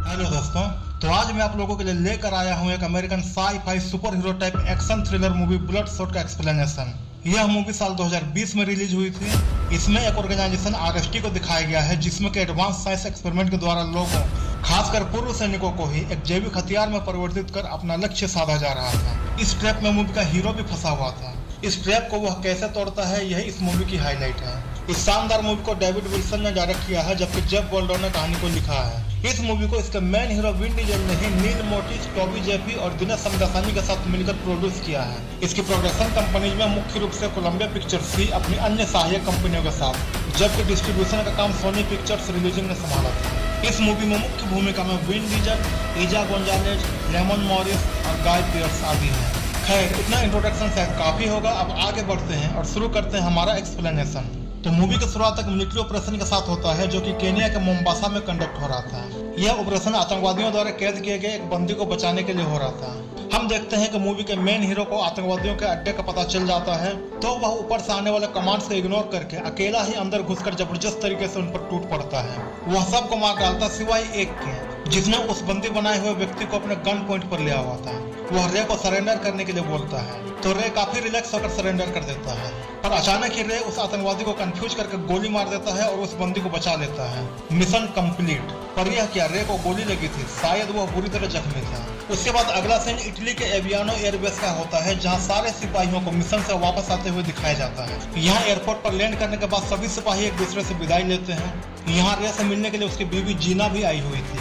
Hello दोस्तों, तो आज मैं आप लोगों के लिए लेकर आया हूं एक American sci fi super hero type action thriller movie Bloodshot का एक्सप्लेनेशन। यह मूवी साल 2020 में रिलीज हुई थी। इसमें एक ऑर्गेनाइजेशन आरएसटी को दिखाया गया है जिसमें के एडवांस साइंस एक्सपेरिमेंट के द्वारा लोगों, खासकर पूर्व सैनिकों को ही एक जैविक हथियार में परिवर्तित कर अपना लक्ष्य साधा जा रहा था। इस ट्रैप में मूवी का हीरो भी फंसा हुआ था। इस ट्रैप को वह कैसे तोड़ता है, यही इस मूवी की हाईलाइट है। इस शानदार मूवी को डेविड विल्सन ने डायरेक्ट किया है, जबकि जेफ गोल्डबर्ग ने कहानी को लिखा है। इस मूवी को इसके मेन हीरो विन डीजल ने ही नील मोटिस, टॉबी जेफी और दिनेश समदसानी के साथ मिलकर प्रोड्यूस किया है। इसकी प्रोडक्शन कंपनीज में मुख्य रूप से कोलंबिया पिक्चर्स थी अपनी अन्य सहायक कंपनियों के साथ, जबकि डिस्ट्रीब्यूशन का काम सोनी पिक्चर्स रिलीजिंग ने संभाला था। इस मूवी में मुख्य भूमिका में Vin Diesel, Eiza Gonzalez, Lamorne Morris और गाय पियर्स आदि हैं। खैर, इतना इंट्रोडक्शन शायद काफी होगा। अब आगे बढ़ते हैं और शुरू करते हैं हमारा एक्सप्लेनेशन। तो मूवी की शुरुआत एक मिलिट्री ऑपरेशन के साथ होता है जो कि केनिया के मोम्बासा में कंडक्ट हो रहा था। यह ऑपरेशन आतंकवादियों द्वारा कैद किए गए एक बंदी को बचाने के लिए हो रहा था। हम देखते हैं कि मूवी के मेन हीरो को आतंकवादियों के अड्डे का पता चल जाता है, तो वह ऊपर से आने वाले कमांड्स को इग्नोर करके अकेला ही अंदर घुसकर जबरदस्त तरीके से उन पर टूट पड़ता है। वह सबको मार डालता सिवाय एक के, जिसने उस बंदी बनाए हुए व्यक्ति को अपने गन पॉइंट पर लिया हुआ था। वह रे को सरेंडर करने के लिए बोलता है, तो रे काफी रिलैक्स होकर सरेंडर कर देता है। पर अचानक ही रे उस आतंकवादी को कंफ्यूज करके गोली मार देता है और उस बंदी को बचा लेता है। Mission complete. पर यह क्या, रे को गोली लगी थी, शायद वह बुरी तरह जख्मी था। उसके बाद अगला सीन इटली के एवियानो एयरबेस का होता है, जहां सारे सिपाहियों को मिशन से वापस आते हुए दिखाया जाता है। यहाँ एयरपोर्ट पर लैंड करने के बाद सभी सिपाही एक दूसरे से विदाई लेते हैं। यहाँ रे से मिलने के लिए उसकी बीवी जीना भी आई हुई थी।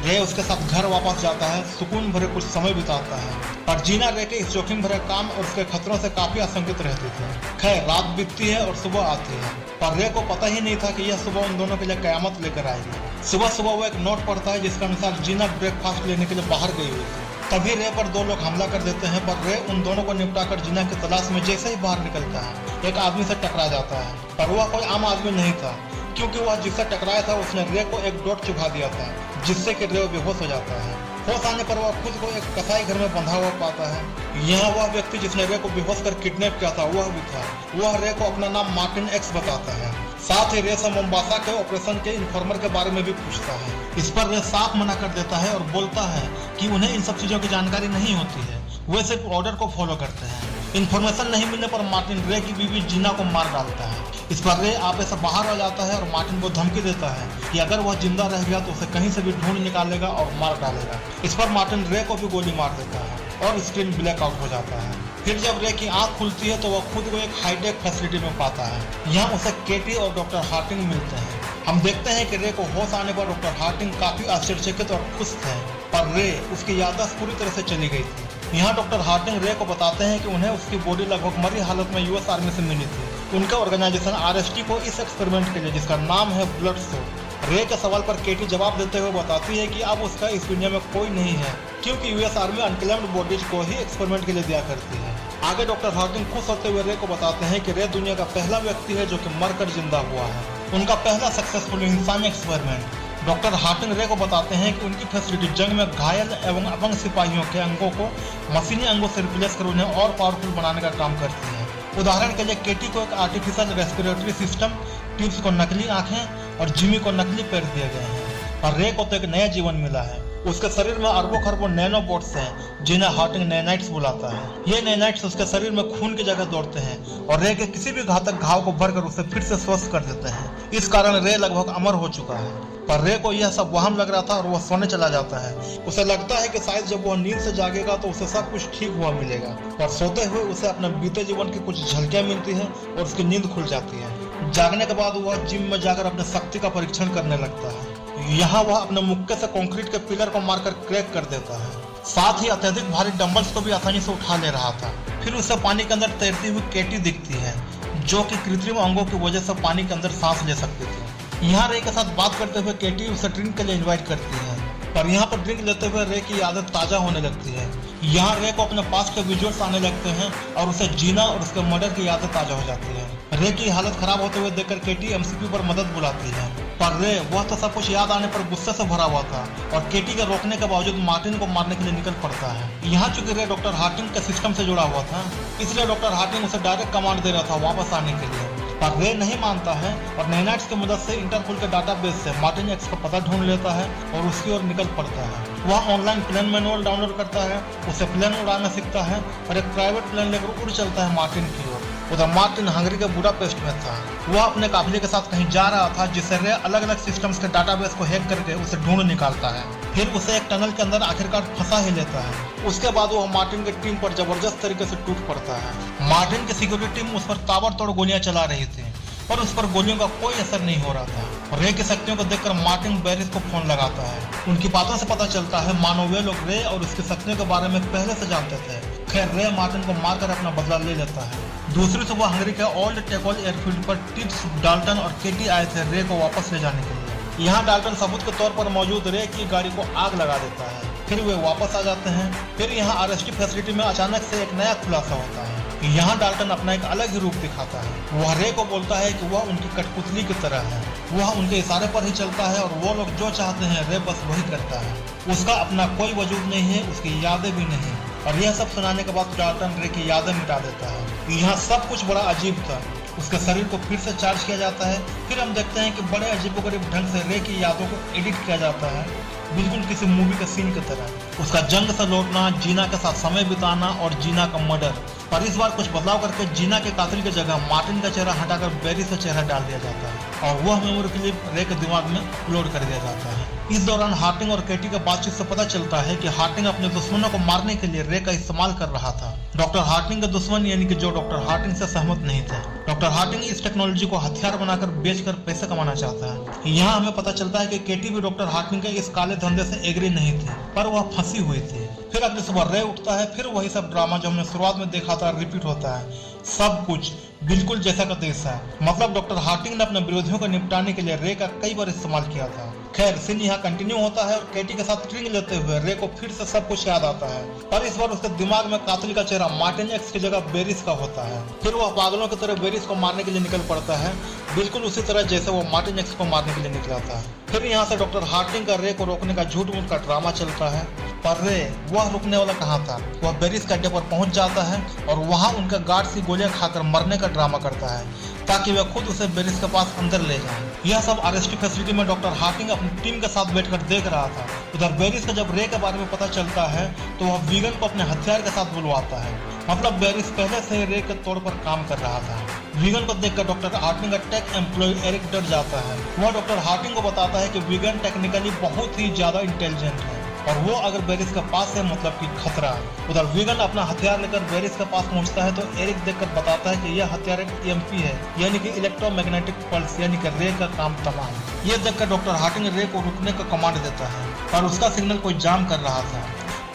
रे उसके साथ घर वापस जाता है, सुकून भरे कुछ समय बिताता है। पर जीना रे के इस जोखिम भरे काम और उसके खतरों से काफी आशंकित रहती थी। खैर, रात बीतती है और सुबह आती है, पर रे को पता ही नहीं था कि यह सुबह उन दोनों के लिए कयामत लेकर आएगी। सुबह सुबह वो एक नोट पढ़ता है जिसके अनुसार जीना ब्रेकफास्ट लेने के लिए बाहर गई हुई थी। तभी रे पर दो लोग हमला कर देते हैं, पर रे उन दोनों को निपटाकर जीना की तलाश में जैसे ही बाहर निकलता है, एक आदमी से टकरा जाता है। पर वह कोई आम आदमी नहीं था, क्योंकि वह जिससे टकराया था उसने रे को एक डॉट चुभा दिया था, जिससे कि रे बेहोश हो जाता है। होश आने पर वह खुद को एक कसाई घर में बंधा हुआ पाता है। यहाँ वह व्यक्ति जिसने रे को बेहोश कर किडनैप किया था वह भी था। वह रे को अपना नाम मार्टिन एक्स बताता है। साथ ही रे से मोम्बासा के ऑपरेशन के इन्फॉर्मर के बारे में भी पूछता है। इस पर रे साफ मना कर देता है और बोलता है कि उन्हें इन सब चीजों की जानकारी नहीं होती है, वे सिर्फ ऑर्डर को फॉलो करते हैं। इन्फॉर्मेशन नहीं मिलने पर मार्टिन रे की बीवी जीना को मार डालता है। इस पर रे आपे से बाहर आ जाता है और मार्टिन को धमकी देता है कि अगर वह जिंदा रह गया तो उसे कहीं से भी ढूंढ निकालेगा और मार डालेगा। इस पर मार्टिन रे को भी गोली मार देता है और स्क्रीन ब्लैकआउट हो जाता है। फिर जब रे की आंख खुलती है तो वह खुद को एक हाईटेक फैसिलिटी में पाता है। यहाँ उसे केटी और डॉक्टर हार्टिंग मिलते हैं। हम देखते हैं कि रे को होश आने पर डॉक्टर हार्टिंग काफी आश्चर्यचकित और खुश थे, पर रे उसकी याददाश्त पूरी तरह से चली गई थी। यहाँ डॉक्टर हार्टिंग रे को बताते हैं कि उन्हें उसकी बॉडी लगभग मरी हालत में यूएस आर्मी से मिली थी। उनका ऑर्गेनाइजेशन आरएसटी को इस एक्सपेरिमेंट के लिए, जिसका नाम है ब्लडशॉट। रे के सवाल पर केटी जवाब देते हुए बताती है कि अब उसका इस दुनिया में कोई नहीं है, क्योंकि यूएस आर्मी अनक्लेम्ड बॉडीज को ही एक्सपेरिमेंट के लिए दिया करती है। आगे डॉक्टर हार्टिंग खुश होते हुए रे को बताते हैं कि रे दुनिया का पहला व्यक्ति है जो कि मरकर जिंदा हुआ है, उनका पहला सक्सेसफुल इंसानी एक्सपेरिमेंट। डॉक्टर हार्टिंग रे को बताते हैं कि उनकी फैसिलिटी जंग में घायल एवं अपंग सिपाहियों के अंगों को मशीनी अंगों से रिप्लेस कर उन्हें और पावरफुल बनाने का काम करती है। उदाहरण के लिए केटी को एक आर्टिफिशियल रेस्पिरेटरी सिस्टम, टिप्स को नकली आंखें और जिमी को नकली पैर दिए गए हैं। और रे को तो एक नया जीवन मिला है। उसके शरीर में अरबों खरबों नैनोबोट्स हैं जिन्हें हार्टिंग नैनाइट्स बुलाता है। ये नैनाइट्स उसके शरीर में खून की जगह दौड़ते हैं और रे के किसी भी घातक घाव को भरकर उसे फिर से स्वस्थ कर देते हैं। इस कारण रे लगभग अमर हो चुका है। पर रे को यह सब वहम लग रहा था और वह सोने चला जाता है। उसे लगता है कि शायद जब वह नींद से जागेगा तो उसे सब कुछ ठीक हुआ मिलेगा। पर सोते हुए उसे अपने बीते जीवन की कुछ झलकियां मिलती है और उसकी नींद खुल जाती है। जागने के बाद वह जिम में जाकर अपने शक्ति का परीक्षण करने लगता है। यहाँ वह अपने मुक्के से कंक्रीट के पिलर को मारकर क्रैक कर देता है। साथ ही अत्यधिक भारी डंबल्स को भी आसानी से उठा ले रहा था। फिर उसे पानी के अंदर तैरती हुई केटी दिखती है, जो कि कृत्रिम अंगों की वजह से पानी के अंदर सांस ले सकती थी। यहाँ रे के साथ बात करते हुए केटी उसे ड्रिंक के लिए इन्वाइट करती है, पर यहाँ पर ड्रिंक लेते हुए रे की आदत ताजा होने लगती है। यहाँ रे को अपने पास के विजुअल्स आने लगते हैं और उसे जीना और उसके मर्डर की आदत ताजा हो जाती है। रे की हालत खराब होते हुए देखकर केटी एमसीपी पर मदद बुलाती है, पर रे वह तो सब कुछ याद आने पर गुस्से से भरा हुआ था और केटी के रोकने के बावजूद मार्टिन को मारने के लिए निकल पड़ता है। यहाँ चूंकि रे डॉक्टर हार्टिंग के सिस्टम से जुड़ा हुआ था, इसलिए डॉक्टर हार्टिंग उसे डायरेक्ट कमांड दे रहा था वापस आने के लिए। पर रे नहीं मानता है और नैनाइट्स की मदद से इंटरपोल के डाटाबेस से मार्टिन एक्स का पता ढूंढ लेता है और उसकी ओर निकल पड़ता है। वह ऑनलाइन प्लेन मैनुअल डाउनलोड करता है, उसे प्लेन उड़ाना सीखता है और एक प्राइवेट प्लेन लेकर उड़ चलता है मार्टिन की ओर। उधर मार्टिन हंगरी के बुडापेस्ट में था। वह अपने काफिले के साथ कहीं जा रहा था, जिससे रे अलग अलग सिस्टम्स के डाटाबेस को हैक करके उसे ढूंढ निकालता है। फिर उसे एक टनल के अंदर आखिरकार फंसा ही लेता है। उसके बाद वह मार्टिन की टीम पर जबरदस्त तरीके से टूट पड़ता है। मार्टिन की सिक्योरिटी टीम उस पर ताबड़तोड़ गोलियां चला रही थी, पर उस पर गोलियों का कोई असर नहीं हो रहा था। रे की शक्तियों को देखकर मार्टिन बेरिस को फोन लगाता है। उनकी बातों से पता चलता है मानो वे लोग रे और उसकी शक्तियों के बारे में पहले से जानते थे। खैर रे मार्टिन को मारकर अपना बदला ले लेता है। दूसरी सुबह हंगरी के ओल्ड टेकोल एयरफील्ड पर टिप्स, डाल्टन और केटी आए थे रे को वापस ले जाने के लिए। यहाँ डाल्टन सबूत के तौर पर मौजूद रे की गाड़ी को आग लगा देता है। फिर वे वापस आ जाते हैं। फिर यहाँ आरएसटी फैसिलिटी में अचानक से एक नया खुलासा होता है। यहाँ डाल्टन अपना एक अलग ही रूप दिखाता है। वह रे को बोलता है कि वह उनकी कठपुतली की तरह है। वह उनके इशारे पर ही चलता है और वो लोग जो चाहते हैं रे बस वही करता है। उसका अपना कोई वजूद नहीं है, उसकी यादें भी नहीं। और यह सब सुनाने के बाद डाल्टन रे की यादें मिटा देता है। यहाँ सब कुछ बड़ा अजीब था। उसके शरीर को फिर से चार्ज किया जाता है। फिर हम देखते हैं कि बड़े अजीबोगरीब ढंग से रे की यादों को एडिट किया जाता है, बिल्कुल किसी मूवी के सीन की तरह। उसका जंग से लौटना, जीना के साथ समय बिताना और जीना का मर्डर। पर इस बार कुछ बदलाव करके जीना के कातिल की जगह मार्टिन का चेहरा हटाकर बेरिस का चेहरा डाल दिया जाता है और वह मेमोरी क्लिप रे के दिमाग में अपलोड कर दिया जाता है। इस दौरान हार्टिंग और केटी के बातचीत से पता चलता है कि हार्टिंग अपने दुश्मनों को मारने के लिए रे का इस्तेमाल कर रहा था। डॉक्टर हार्टिंग के दुश्मन यानी कि जो डॉक्टर हार्टिंग से सहमत नहीं थे। डॉक्टर हार्टिंग इस टेक्नोलॉजी को हथियार बनाकर बेचकर पैसे कमाना चाहता है। यहाँ हमें पता चलता है कि केटी भी डॉक्टर हार्टिंग के इस काले धंधे से एग्री नहीं थी, पर वह फंसी हुई थी। फिर अगली सुबह रे उठता है। फिर वही सब ड्रामा जो हमने शुरुआत में देखा था रिपीट होता है। सब कुछ बिल्कुल जैसा का तैसा है। मतलब डॉक्टर हार्टिंग ने अपने विरोधियों को निपटाने के लिए रे का कई बार इस्तेमाल किया था। खैर सीन यहाँ कंटिन्यू होता है और केटी के साथ ट्रिंग लेते हुए रे को फिर से सब कुछ याद आता है, पर इस बार उसके दिमाग में कातिल का चेहरा मार्टिन एक्स की जगह बेरिस का होता है। फिर वह पागलों की तरह बेरिस को मारने के लिए निकल पड़ता है, बिल्कुल उसी तरह जैसे वो मार्टिन एक्स को मारने के लिए निकला था। फिर यहाँ से डॉक्टर हार्टिंग का रे को रोकने का झूठ मूठ का ड्रामा चलता है, पर रे वह रुकने वाला कहाँ था। वह बेरिस के अड्डे पर पहुंच जाता है और वहाँ उनका गार्ड की गोलियां खाकर मरने का ड्रामा करता है ताकि वह खुद उसे बेरिस के पास अंदर ले जाए। यह सब आरएसटी फैसिलिटी में डॉक्टर हार्टिंग अपनी टीम के साथ बैठकर देख रहा था। उधर बेरिस का जब रे के बारे में पता चलता है तो वह वीगन को अपने हथियार के साथ बुलवाता है। मतलब बेरिस पहले से रे के तौर पर काम कर रहा था। वीगन को देखकर डॉक्टर हार्टिंग का टेक एम्प्लॉय एरिक डर जाता है। वह डॉक्टर हार्टिंग को बताता है कि वीगन टेक्निकली बहुत ही ज्यादा इंटेलिजेंट है और वो अगर बेरिस के पास है मतलब कि खतरा। उधर वीगन अपना हथियार लेकर बेरिस के पास पहुंचता है तो एरिक देखकर बताता है कि यह हथियार एक EMP है, यानी कि इलेक्ट्रोमैग्नेटिक पल्स, यानी कि रे का काम तमाम। ये देखकर डॉक्टर हार्टिंग रे को रुकने का कमांड देता है, पर उसका सिग्नल कोई जाम कर रहा था।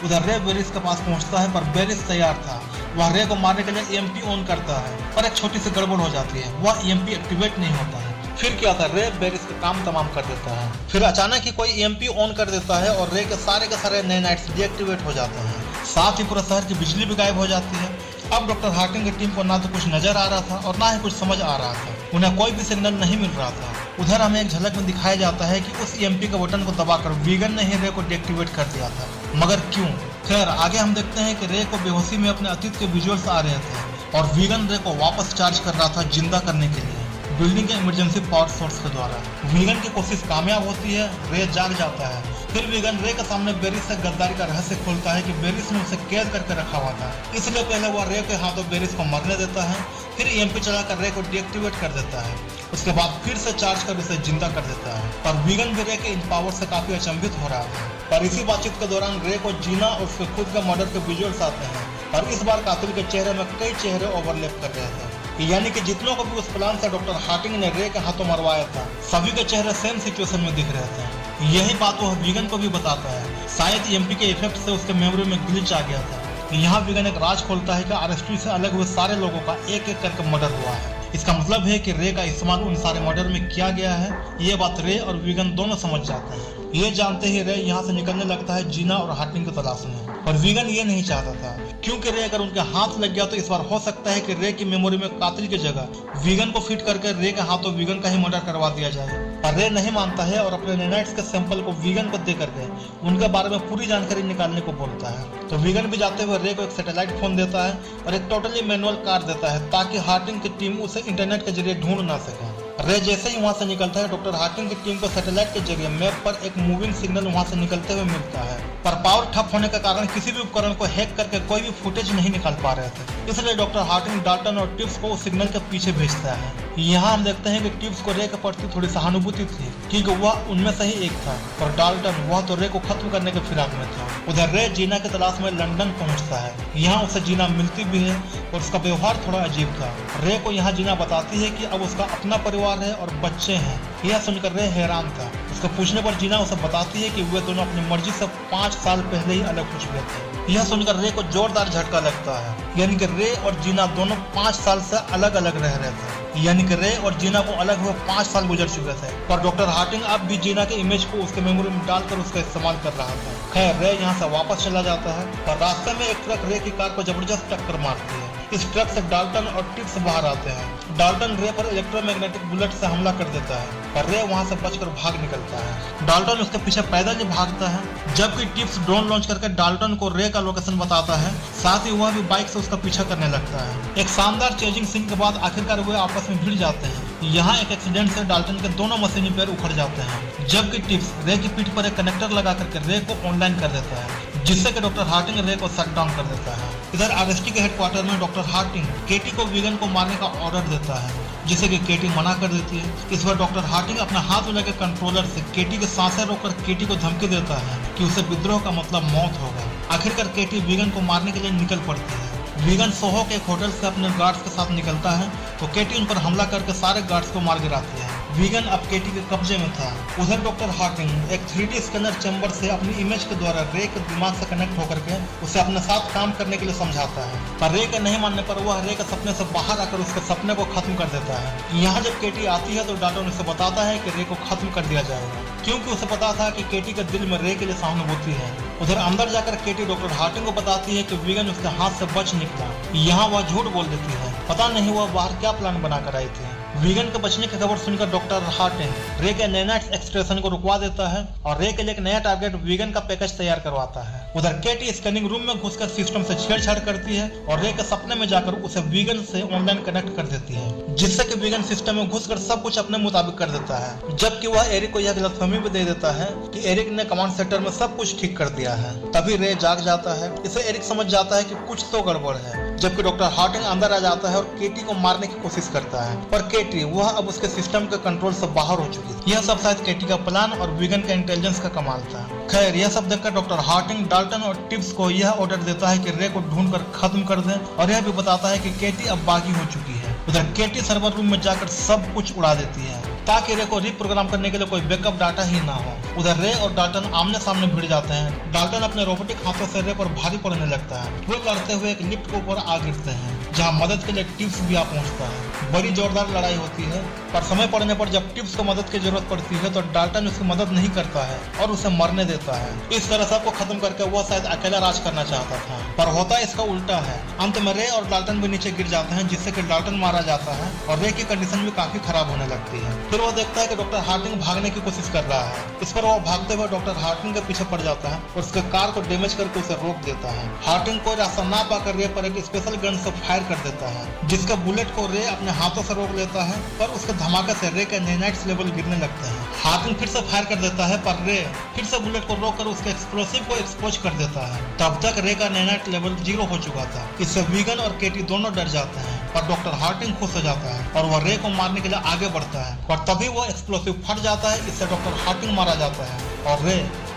उधर रे बेरिस के पास पहुंचता है, पर बेरिस तैयार था। वह रे को मारने के लिए EMP ऑन करता है, पर एक छोटी सी गड़बड़ हो जाती है। वह EMP एक्टिवेट नहीं होता है। फिर क्या था, रे बेरिस का काम तमाम कर देता है। फिर अचानक ही कोई EMP ऑन कर देता है और रे के सारे नैनाइट्स डीएक्टिवेट हो जाते हैं। साथ ही पूरा शहर की बिजली भी गायब हो जाती है। अब डॉक्टर हार्टिंग की टीम को ना तो कुछ नजर आ रहा था और ना ही कुछ समझ आ रहा था। उन्हें कोई भी सिग्नल नहीं मिल रहा था। उधर हमें एक झलक में दिखाया जाता है कि उस EMP के बटन को दबाकर वीगन ने ही रे को डीएक्टिवेट कर दिया था, मगर क्यों? खैर आगे हम देखते हैं कि रे को बेहोशी में अपने अतीत के विजुअल्स आ रहे थे और वीगन रे को वापस चार्ज कर रहा था जिंदा करने के लिए बिल्डिंग के इमरजेंसी पावर सोर्स के द्वारा। वीगन की कोशिश कामयाब होती है, रे जाग जाता है। फिर वीगन रे के सामने बेरिस से गद्दारी का रहस्य खोलता है कि बेरिस ने उसे कैद करके रखा हुआ था, इसलिए पहले वह रे के हाथों बेरिस को मरने देता है। फिर EMP चलाकर रे को डीएक्टिवेट कर देता है। उसके बाद फिर से चार्ज कर उसे जिंदा कर देता है। पर वीगन भी रे के इन पावर से काफी अचंभित हो रहा था। पर इसी बातचीत के दौरान रे को जीना और उसके खुद के मर्डर के विजुअल्स आते हैं और इस बार कातिल के चेहरे में कई चेहरे ओवरलैप कर रहे थे, यानी कि जितनों को भी उस प्लान से डॉक्टर हार्टिंग ने रे के हाथों मरवाया था सभी के चेहरे सेम सिचुएशन में दिख रहे थे। यही बात वह वीगन को भी बताता है। शायद EMP के इफेक्ट से उसके मेमोरी में ग्लिच आ गया था। यहाँ वीगन एक राज खोलता है कि आरएसटी से अलग हुए सारे लोगों का एक एक करके मर्डर हुआ है। इसका मतलब है कि रे का इस्तेमाल उन सारे मर्डर में किया गया है। ये बात रे और वीगन दोनों समझ जाते हैं। ये जानते ही रे यहाँ से निकलने लगता है जीना और हार्टिंग की तलाश में, पर वीगन ये नहीं चाहता था, क्योंकि रे अगर उनके हाथ लग गया तो इस बार हो सकता है कि रे की मेमोरी में कातिल की जगह वीगन को फिट करके रे के हाथों वीगन का ही मर्डर करवा दिया जाए। पर रे नहीं मानता है और अपने नैनाइट्स के सैंपल को वीगन को दे करके उनके बारे में पूरी जानकारी निकालने को बोलता है। तो वीगन भी जाते हुए रे को एक सैटेलाइट फोन देता है और एक टोटली मैनुअल कार देता है ताकि हार्टिंग की टीम उसे इंटरनेट के जरिए ढूंढ ना सके। रे जैसे ही वहां से निकलता है डॉक्टर हार्टिंग की टीम को सैटेलाइट के जरिए मैप पर एक मूविंग सिग्नल वहां से निकलते हुए मिलता है, पर पावर ठप होने के कारण किसी भी उपकरण को हैक करके कोई भी फुटेज नहीं निकाल पा रहे थे। इसलिए डॉक्टर हार्टिंग डाल्टन और टिप्स को उस सिग्नल के पीछे भेजता है। यहाँ हम देखते हैं कि टिप्स को रे के प्रति थोड़ी सहानुभूति थी क्योंकि वह उनमें से ही एक था, और डाल्टन वह तो रे को खत्म करने के फिराक में था। उधर रे जीना की तलाश में लंदन पहुंचता है। यहाँ उसे जीना मिलती भी है और उसका व्यवहार थोड़ा अजीब था। रे को यहाँ जीना बताती है कि अब उसका अपना परिवार है और बच्चे हैं। यह सुनकर रे हैरान था। उसके पूछने पर जीना उसे बताती है कि वे दोनों अपनी मर्जी से 5 साल पहले ही अलग हो चुके थे। यह सुनकर रे को जोरदार झटका लगता है, यानी कि रे और जीना दोनों 5 साल से अलग अलग रह रहे थे, यानी कि रे और जीना को अलग हुए 5 साल गुजर चुके थे। पर डॉक्टर हार्टिंग अब भी जीना के इमेज को उसके मेमोरी में डालकर उसका इस्तेमाल कर रहा था। खैर रे यहाँ से वापस चला जाता है और रास्ते में एक ट्रक रे की कार को जबरदस्त टक्कर मारती है। इस ट्रक से डाल्टन और टिप्स बाहर आते हैं। डाल्टन रे पर इलेक्ट्रोमैग्नेटिक बुलेट से हमला कर देता है, पर रे वहां से बचकर भाग निकलता है। डाल्टन उसके पीछे पैदल ही भागता है, जबकि टिप्स ड्रोन लॉन्च करके डाल्टन को रे का लोकेशन बताता है। साथ ही वह भी बाइक से उसका पीछा करने लगता है। एक शानदार चेजिंग सीन के बाद आखिरकार वे आपस में भिड़ जाते हैं। यहाँ एक एक्सीडेंट से डाल्टन के दोनों मशीनी पैर उखड़ जाते हैं, जबकि टिप्स रे की पीठ पर एक कनेक्टर लगा करके रे को ऑनलाइन कर देता है, जिससे कि डॉक्टर हार्टिंग रे को शट डाउन कर देता है। इधर आरएसटी के हेडक्वार्टर में डॉक्टर हार्टिंग केटी को वीगन को मारने का ऑर्डर देता है, जिसे कि केटी मना कर देती है। इस बार डॉक्टर हार्टिंग अपना हाथ लेकर कंट्रोलर से केटी के सांसें रोककर केटी को धमकी देता है कि उसे विद्रोह का मतलब मौत होगा। आखिरकार केटी वीगन को मारने के लिए निकल पड़ती है। वीगन सोहो के एक होटल से अपने गार्ड्स के साथ निकलता है तो केटी उन पर हमला करके सारे गार्ड्स को मार गिराती है। वीगन अब केटी के कब्जे में था। उधर डॉक्टर हार्टिंग एक 3D स्कैनर चैम्बर से अपनी इमेज के द्वारा रे के दिमाग से कनेक्ट होकर के उसे अपने साथ काम करने के लिए समझाता है, पर रे के नहीं मानने पर वह रे के सपने से बाहर आकर उसके सपने को खत्म कर देता है। यहाँ जब केटी आती है तो डाल्टन उसे बताता है कि रे को खत्म कर दिया जाएगा, क्योंकि उसे पता था कि केटी के दिल में रे के लिए सहानुभूति है। उधर अंदर जाकर केटी डॉक्टर हार्टिंग को बताती है कि वीगन उसके हाथ से बच निकला। यहाँ वह झूठ बोल देती है, पता नहीं वह बाहर क्या प्लान बनाकर आई थी। वीगन के बचने की खबर सुनकर डॉक्टर हार्टिंग रे के नैनाइट्स एक्सट्रैक्शन को रुकवा देता है और रे के लिए एक नया टारगेट वीगन का पैकेज तैयार करवाता है। उधर केटी स्कैनिंग रूम में घुसकर सिस्टम से छेड़छाड़ करती है और रे के सपने में जाकर उसे वीगन से ऑनलाइन कनेक्ट कर देती है, जिससे कि वीगन सिस्टम में घुसकर सब कुछ अपने मुताबिक कर देता है। जबकि वह एरिक को यह गलतफहमी भी दे देता है कि एरिक ने कमांड सेंटर में सब कुछ ठीक कर दिया है। तभी रे जाग जाता है। इसे एरिक समझ जाता है कि कुछ तो गड़बड़ है, जबकि डॉक्टर हार्टिंग अंदर आ जाता है और केटी को मारने की कोशिश करता है, पर केटी वह अब उसके सिस्टम के कंट्रोल से बाहर हो चुकी थी। यह सब शायद केटी का प्लान और वीगन का इंटेलिजेंस का कमाल था। खैर यह सब देखकर डॉक्टर हार्टिंग डाल्टन और टिप्स को यह ऑर्डर देता है कि रे को ढूंढकर खत्म कर दें और यह भी बताता है कि केटी अब बागी हो चुकी है। उधर केटी सर्वर रूम में जाकर सब कुछ उड़ा देती है ताकि रे को रिप्रोग्राम करने के लिए कोई बैकअप डाटा ही ना हो। उधर रे और डाल्टन आमने सामने भिड़ जाते हैं। डाल्टन अपने रोबोटिक हाथों से रे पर भारी पड़ने लगता है। वे लड़ते हुए एक लिफ्ट के ऊपर आ गिरते हैं, जहां मदद के लिए टिप्स भी आ पहुंचता है। बड़ी जोरदार लड़ाई होती है, पर समय पड़ने पर जब टिप्स को मदद की जरूरत पड़ती है तो डाल्टन उसकी मदद नहीं करता है और उसे मरने देता है। इस तरह सबको खत्म करके वह शायद अकेला राज करना चाहता था, पर होता इसका उल्टा है। अंत में रे और डाल्टन भी नीचे गिर जाते हैं, जिससे कि डाल्टन मारा जाता है और रे की कंडीशन भी काफी खराब होने लगती है। फिर वह देखता है कि डॉक्टर हार्टिंग भागने की कोशिश कर रहा है। इस पर वह भागते हुए डॉक्टर हार्टिंग के पीछे पड़ जाता है और उसके कार को डैमेज करके उसे रोक देता है। हार्टिंग कोई रास्ता ना पाकर रे पर एक स्पेशल गन से फायर कर देता है, जिसका बुलेट को रे अपने हाथों से रोक लेता है, पर उसके धमाके से रे के नैनाइट्स लेवल गिरने लगते हैं। हार्टिंग फिर से फायर कर देता है, पर रे फिर से बुलेट को रोककर उसके एक्सप्लोसिव को एक्सपोज कर देता है। तब तक रे का नैनाइट लेवल 0 हो चुका था। इससे वीगन और केटी दोनों डर जाते हैं, पर डॉक्टर हार्टिंग खुश हो जाता है और वह रे को मारने के लिए आगे बढ़ता है, पर तभी वो एक्सप्लोसिव फट जाता है। इससे डॉक्टर हार्टिंग मारा जाता है और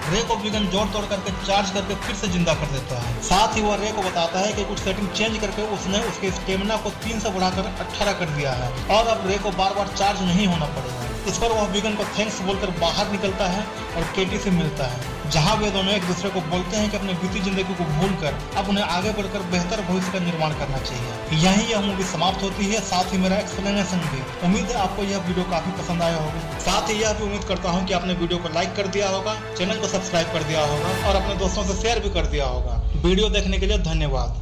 रे को वीगन जोड़ तोड़ करके चार्ज करके फिर से जिंदा कर देता है। साथ ही वह रे को बताता है कि कुछ सेटिंग चेंज करके उसने उसके स्टेमिना को 3 से बढ़ाकर 18 कर दिया है और अब रे को बार बार चार्ज नहीं होना पड़ेगा। इस पर वह वीगन को थैंक्स बोलकर बाहर निकलता है और केटी से मिलता है, जहां वे दोनों एक दूसरे को बोलते हैं कि अपनी बीती जिंदगी को भूलकर अब उन्हें आगे बढ़कर बेहतर भविष्य का निर्माण करना चाहिए। यहीं यह मूवी समाप्त होती है, साथ ही मेरा एक्सप्लेनेशन भी। उम्मीद है आपको यह वीडियो काफी पसंद आया होगा। साथ ही यह भी उम्मीद करता हूँ कि आपने वीडियो को लाइक कर दिया होगा, चैनल को सब्सक्राइब कर दिया होगा और अपने दोस्तों से शेयर भी कर दिया होगा। वीडियो देखने के लिए धन्यवाद।